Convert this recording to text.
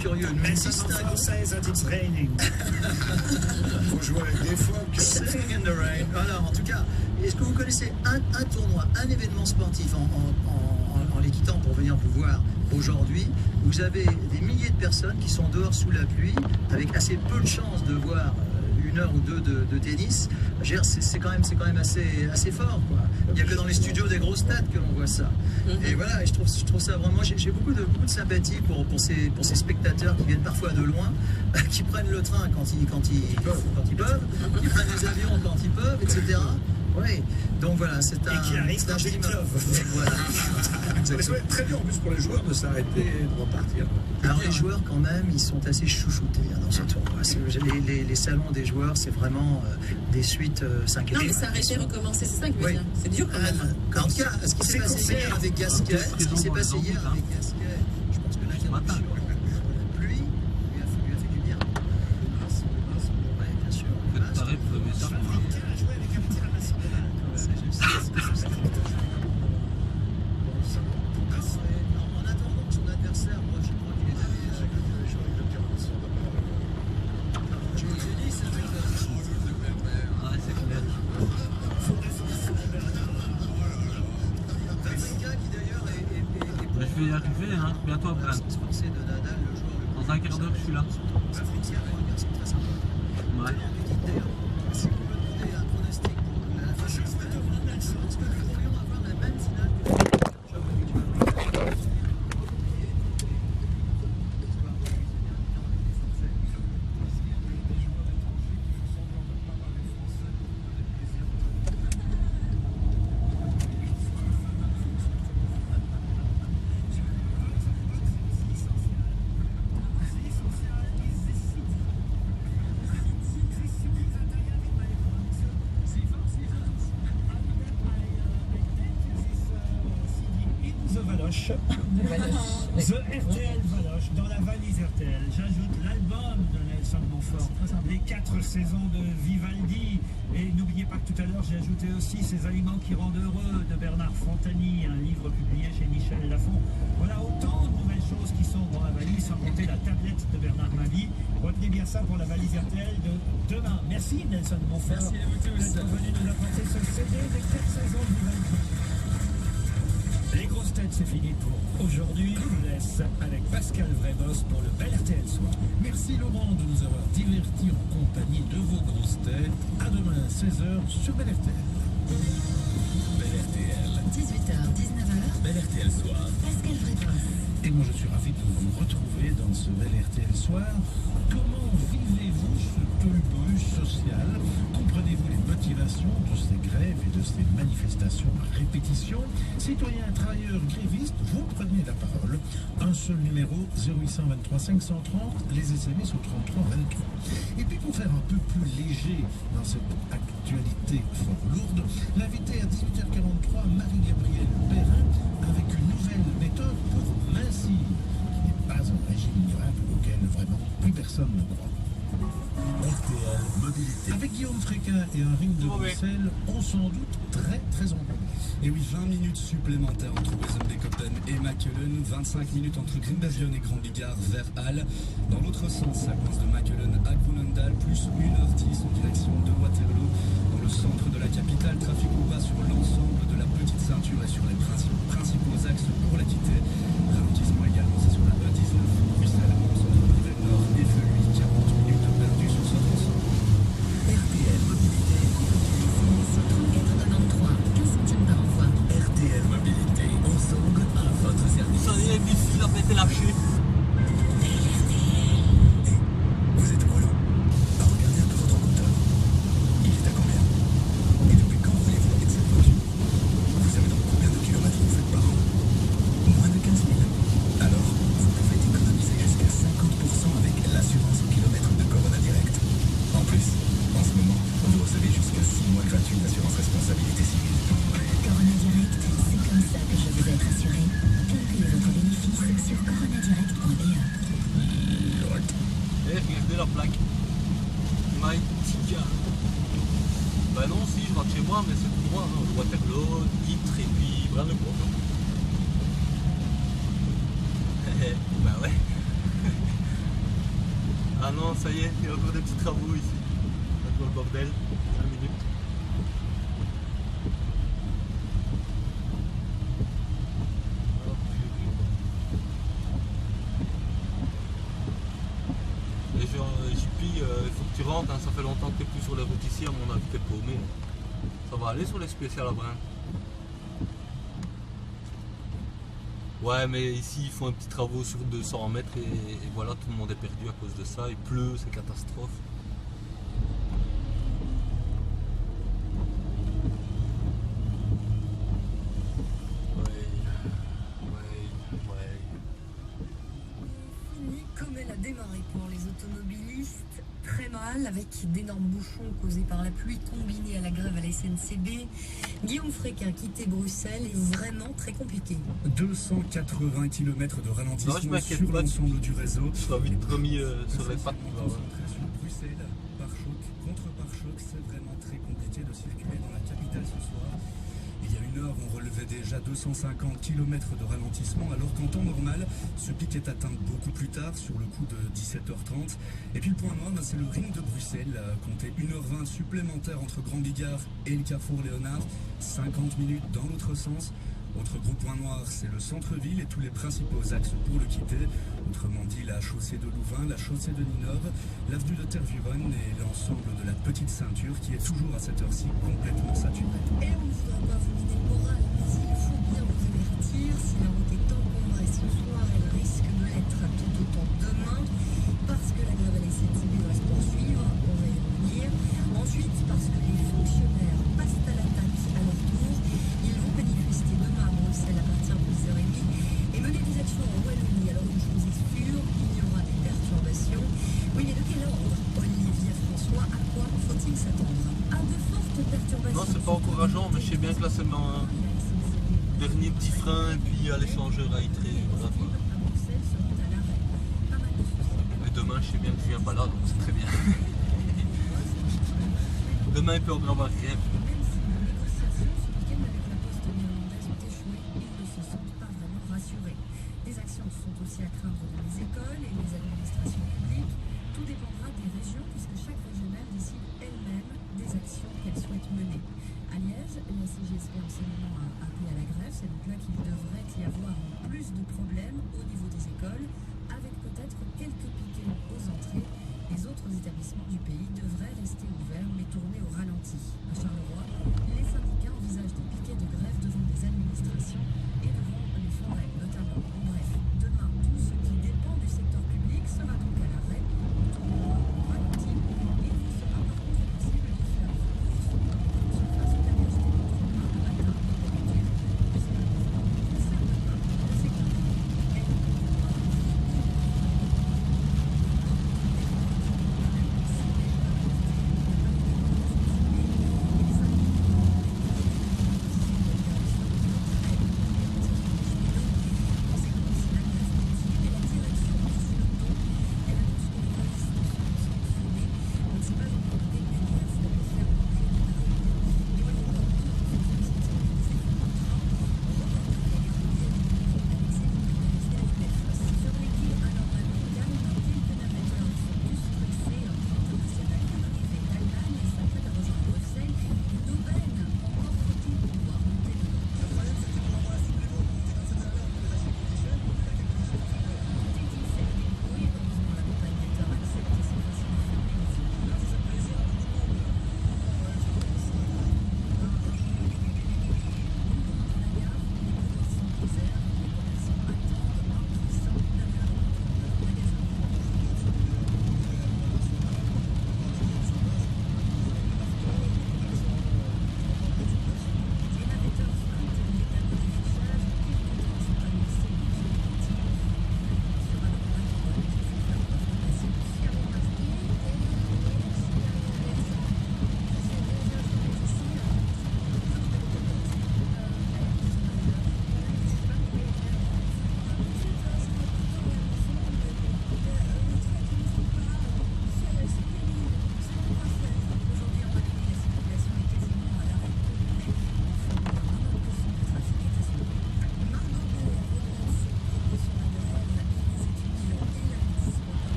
curieux. Nous distinguons. It's raining. Faut jouer avec des phoques. Singing in the rain. Alors, en tout cas, est-ce que vous connaissez un tournoi, un événement sportif en les quittant pour venir vous voir aujourd'hui? Vous avez des milliers de personnes qui sont dehors sous la pluie, avec assez peu de chances de voir une heure ou deux de tennis. C'est quand même assez fort, quoi. Il n'y a que dans les studios des grosses têtes que l'on voit ça. Et voilà, je trouve ça vraiment. J'ai beaucoup de sympathie pour ces spectateurs qui viennent parfois de loin, qui prennent le train quand ils peuvent, qui prennent les avions quand ils peuvent, etc. Oui, donc voilà, c'est un. Et qui arrive quand ils peuvent. Voilà. Ça va être très dur en plus pour les joueurs de s'arrêter et de repartir. Alors les joueurs quand même, ils sont assez chouchoutés dans ce tournoi. Les salons des joueurs, c'est vraiment des suites 5 étoiles. Non mais s'arrêter, recommencer, c'est ça que je veux dire. C'est dur quand même. En tout cas, ce qui s'est passé hier avec Gasquet, je pense que l'interruption de la pluie lui a fait du bien. Oui, bien sûr. En attendant que son adversaire, moi je crois qu'il est allé je vous ai dit, c'est avec Benfica qui d'ailleurs est Je vais y arriver, hein. Bientôt après. français de Nadal, le joueur Dans un quart d'heure, je suis là. Patrick, un garçon très sympa. Ouais. D'ailleurs, si vous me demandez un pronostic pour la fin de cette semaine, je pense que nous pourrions avoir la même finale que The RTL Valoche, dans la valise RTL. J'ajoute l'album de Nelson Montfort, les 4 saisons de Vivaldi. Et n'oubliez pas que tout à l'heure, j'ai ajouté aussi Ces aliments qui rendent heureux de Bernard Fontani, un livre publié chez Michel Lafon. Voilà autant de nouvelles choses qui sont dans la valise, sans compter la tablette de Bernard Mabie. Retenez bien ça pour la valise RTL de demain. Merci Nelson Montfort d'être venu nous apporter ce CD des 4 saisons de Vivaldi. Les grosses têtes, c'est fini pour aujourd'hui. Je vous laisse avec Pascal Vrébos pour le Bel RTL Soir. Merci Laurent de nous avoir divertis en compagnie de vos grosses têtes. À demain 16h sur Bel RTL. Bel RTL. 18h, 19h. Bel RTL Soir. Pascal Vrébos. Et moi je suis ravi de vous retrouver dans ce Bel RTL Soir. Comment vivez-vous ce tollbus social? Comprenez-vous les motivations de ces grèves et de ces manifestations à répétition? Citoyens, travailleurs, grévistes, vous prenez la parole. Un seul numéro, 0823 530, les SMS au 33 23. Et puis pour faire un peu plus léger dans cette actualité fort lourde, l'invité à 18h43, Marie-Gabrielle Perrin, avec une nouvelle méthode pour mincir, qui n'est pas un régime miracle auquel vraiment plus personne ne croit. RTL Mobilité. Avec Guillaume Fréquin et un ring de Bruxelles, on s'en doute très très en Et oui, 20 minutes supplémentaires entre Wezenbeek-Opten et Makelen, 25 minutes entre Grimbasion et Grand Bigard vers Halle. Dans l'autre sens, ça commence de Makelen à Groenendaal, plus 1h10 en direction de Waterloo. Dans le centre de la capitale, trafic ou pas sur l'ensemble de la petite ceinture et sur les principaux axes pour la quitter. Ralentissement également, c'est sur la E19, Bruxelles, centre de Nord et Feuilly, 40 minutes perdues sur ce tronçon. RTL Mobilité. Sur 34,93, 15 centimes par envoi. RTL Mobilité, ensemble à votre service. Ça y est, Biffy a pété la chute. Vous êtes au volant. Regardez un peu votre compteur. Il est à combien? Et depuis quand voulez-vous quitter cette voiture? Vous savez donc combien de kilomètres vous faites par an? Moins de 15 000. Alors, vous pouvez économiser jusqu'à 50% avec l'assurance au kilomètre de Corona Direct. En plus, en ce moment, vous recevez jusqu'à 6 mois gratuits d'assurance responsabilité civile. Corona Direct, c'est comme ça que je veux être assuré. Calculez votre bénéfice sur coronadirect.be. Eh, regardez la plaque. Maïtika. Bah non, si, je rentre chez moi, mais c'est pour moi, hein. Waterloo, Ytre et puis Braine-le-Bourg. Bah ouais. Ah non, ça y est, il y a encore des petits travaux ici. Dans le bordel, 5 minutes. Et JP, il faut que tu rentres, hein. Ça fait longtemps que tu n'es plus sur les routes ici, à mon avis, t'es paumé. Ça va aller sur les spéciales à Brin. Ouais, mais ici ils font un petit travaux sur 200 mètres et voilà, tout le monde est perdu à cause de ça. Il pleut, c'est catastrophe. Comme elle a démarré pour les automobilistes, très mal, avec d'énormes bouchons causés par la pluie combinée à la grève à la SNCB. Guillaume Fréquin quitter Bruxelles est vraiment très compliqué. 280 km de ralentissement m'inquiète sur pas, l'ensemble du réseau. Je serai vite remis sur les pattes. Sur Bruxelles, pare-choc contre pare-choc, c'est vraiment très compliqué de circuler dans la capitale ce soir. Il y a une heure, on relevait déjà 250 km de ralentissement, alors qu'en temps normal, ce pic est atteint beaucoup plus tard, sur le coup de 17h30. Et puis le point noir, c'est le ring de Bruxelles, comptez 1h20 supplémentaire entre Grand Bigard et le carrefour Léonard, 50 minutes dans l'autre sens. Autre gros point noir, c'est le centre-ville et tous les principaux axes pour le quitter. Autrement dit, la chaussée de Louvain, la chaussée de Ninove, l'avenue de Tervuren et l'ensemble de la petite ceinture qui est toujours à cette heure-ci complètement saturée. Et on ne voudra pas vous miner le moral, mais il faut bien vous avertir, si la route est encombrée ce soir, elle risque de l'être tout autant demain, parce que la grève à la SNCB va se poursuivre, on va y revenir. Ensuite, parce que les fonctionnaires passent à l'attaque à leur tour, ils vont manifester demain à Bruxelles à partir de 10h30 et mener des actions en Wallonie. Alors une chose est sûre, il y aura des perturbations. Oui, mais de quel ordre, Olivier François, à quoi faut-il s'attendre? À de fortes perturbations. Non, c'est pas encourageant, mais je sais bien que là c'est un dernier petit frein et puis à l'échangeur à Ytré. Voilà, quoi. Et demain, je sais bien que je viens pas là, donc c'est très bien. Demain, il peut encore avoir grève.